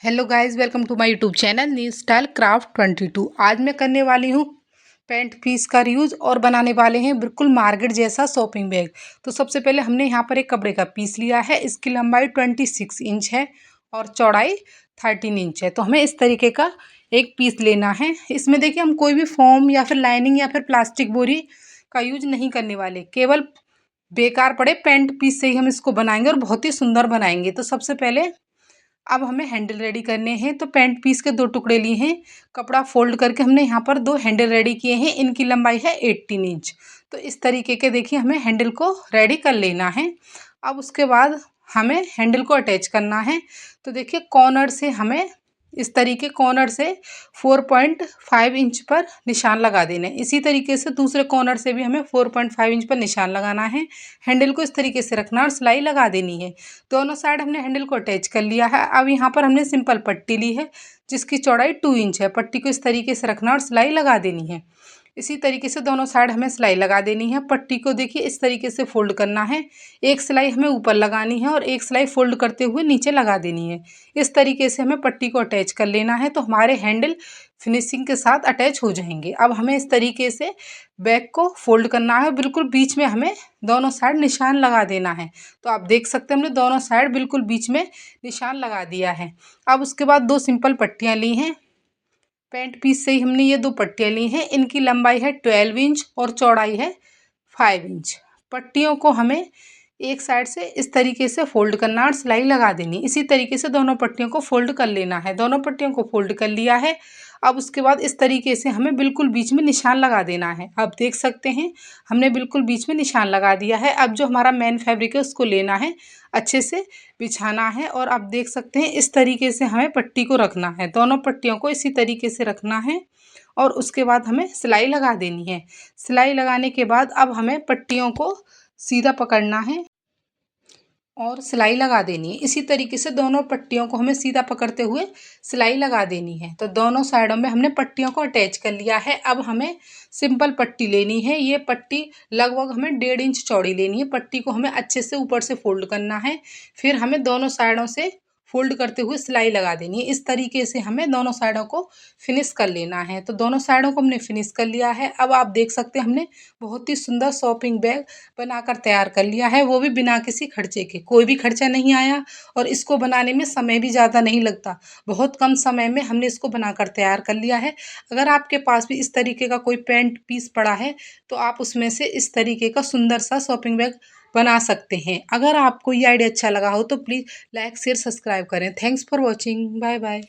Hello guys, welcome to my YouTube channel new style craft 22। आज मैं करने वाली हूँ पेंट पीस का यूज़ और बनाने वाले हैं बिल्कुल मार्केट जैसा शॉपिंग बैग। तो सबसे पहले हमने यहाँ पर एक कपड़े का पीस लिया है। इसकी लंबाई 26 इंच है और चौड़ाई 13 इंच है। तो हमें इस तरीके का एक पीस लेना है। इसमें देखिए, हम कोई भी फोम या फिर लाइनिंग या फिर प्लास्टिक बोरी का यूज नहीं करने वाले, केवल बेकार पड़े पेंट पीस से ही हम इसको बनाएंगे और बहुत ही सुंदर बनाएंगे। तो सबसे पहले अब हमें हैंडल रेडी करने हैं। तो पेंट पीस के दो टुकड़े लिए हैं। कपड़ा फोल्ड करके हमने यहाँ पर दो हैंडल रेडी किए हैं। इनकी लंबाई है 18 इंच। तो इस तरीके के देखिए हमें हैंडल को रेडी कर लेना है। अब उसके बाद हमें हैंडल को अटैच करना है। तो देखिए, कॉर्नर से हमें इस तरीके कॉर्नर से 4.5 इंच पर निशान लगा देना है। इसी तरीके से दूसरे कॉर्नर से भी हमें 4.5 इंच पर निशान लगाना है। हैंडल को इस तरीके से रखना और सिलाई लगा देनी है। दोनों साइड हमने हैंडल को अटैच कर लिया है। अब यहाँ पर हमने सिंपल पट्टी ली है जिसकी चौड़ाई 2 इंच है। पट्टी को इस तरीके से रखना और सिलाई लगा देनी है। इसी तरीके से दोनों साइड हमें सिलाई लगा देनी है। पट्टी को देखिए इस तरीके से फोल्ड करना है। एक सिलाई हमें ऊपर लगानी है और एक सिलाई फोल्ड करते हुए नीचे लगा देनी है। इस तरीके से हमें पट्टी को अटैच कर लेना है। तो हमारे हैंडल फिनिशिंग के साथ अटैच हो जाएंगे। अब हमें इस तरीके से बैक को फोल्ड करना है। बिल्कुल बीच में हमें दोनों साइड निशान लगा देना है। तो आप देख सकते हैं हमने दोनों साइड बिल्कुल बीच में निशान लगा दिया है। अब उसके बाद दो सिंपल पट्टियाँ ली हैं। पेंट पीस से ही हमने ये दो पट्टियाँ ली हैं। इनकी लंबाई है 12 इंच और चौड़ाई है 5 इंच। पट्टियों को हमें एक साइड से इस तरीके से फोल्ड करना और सिलाई लगा देनी। इसी तरीके से दोनों पट्टियों को फोल्ड कर लेना है। दोनों पट्टियों को फोल्ड कर लिया है। अब उसके बाद इस तरीके से हमें बिल्कुल बीच में निशान लगा देना है। आप देख सकते हैं हमने बिल्कुल बीच में निशान लगा दिया है। अब जो हमारा मेन फैब्रिक है उसको लेना है, अच्छे से बिछाना है और आप देख सकते हैं इस तरीके से हमें पट्टी को रखना है। दोनों पट्टियों को इसी तरीके से रखना है और उसके बाद हमें सिलाई लगा देनी है। सिलाई लगाने के बाद अब हमें पट्टियों को सीधा पकड़ना है और सिलाई लगा देनी है। इसी तरीके से दोनों पट्टियों को हमें सीधा पकड़ते हुए सिलाई लगा देनी है। तो दोनों साइडों में हमने पट्टियों को अटैच कर लिया है। अब हमें सिंपल पट्टी लेनी है। ये पट्टी लगभग हमें 1.5 इंच चौड़ी लेनी है। पट्टी को हमें अच्छे से ऊपर से फोल्ड करना है। फिर हमें दोनों साइडों से फोल्ड करते हुए सिलाई लगा देनी है। इस तरीके से हमें दोनों साइडों को फिनिश कर लेना है। तो दोनों साइडों को हमने फिनिश कर लिया है। अब आप देख सकते हैं हमने बहुत ही सुंदर शॉपिंग बैग बनाकर तैयार कर लिया है, वो भी बिना किसी खर्चे के। कोई भी खर्चा नहीं आया और इसको बनाने में समय भी ज़्यादा नहीं लगता। बहुत कम समय में हमने इसको बनाकर तैयार कर लिया है। अगर आपके पास भी इस तरीके का कोई पेंट पीस पड़ा है तो आप उसमें से इस तरीके का सुंदर सा शॉपिंग बैग बना सकते हैं। अगर आपको ये आइडिया अच्छा लगा हो तो प्लीज़ लाइक शेयर सब्सक्राइब करें। Thanks for watching. Bye bye.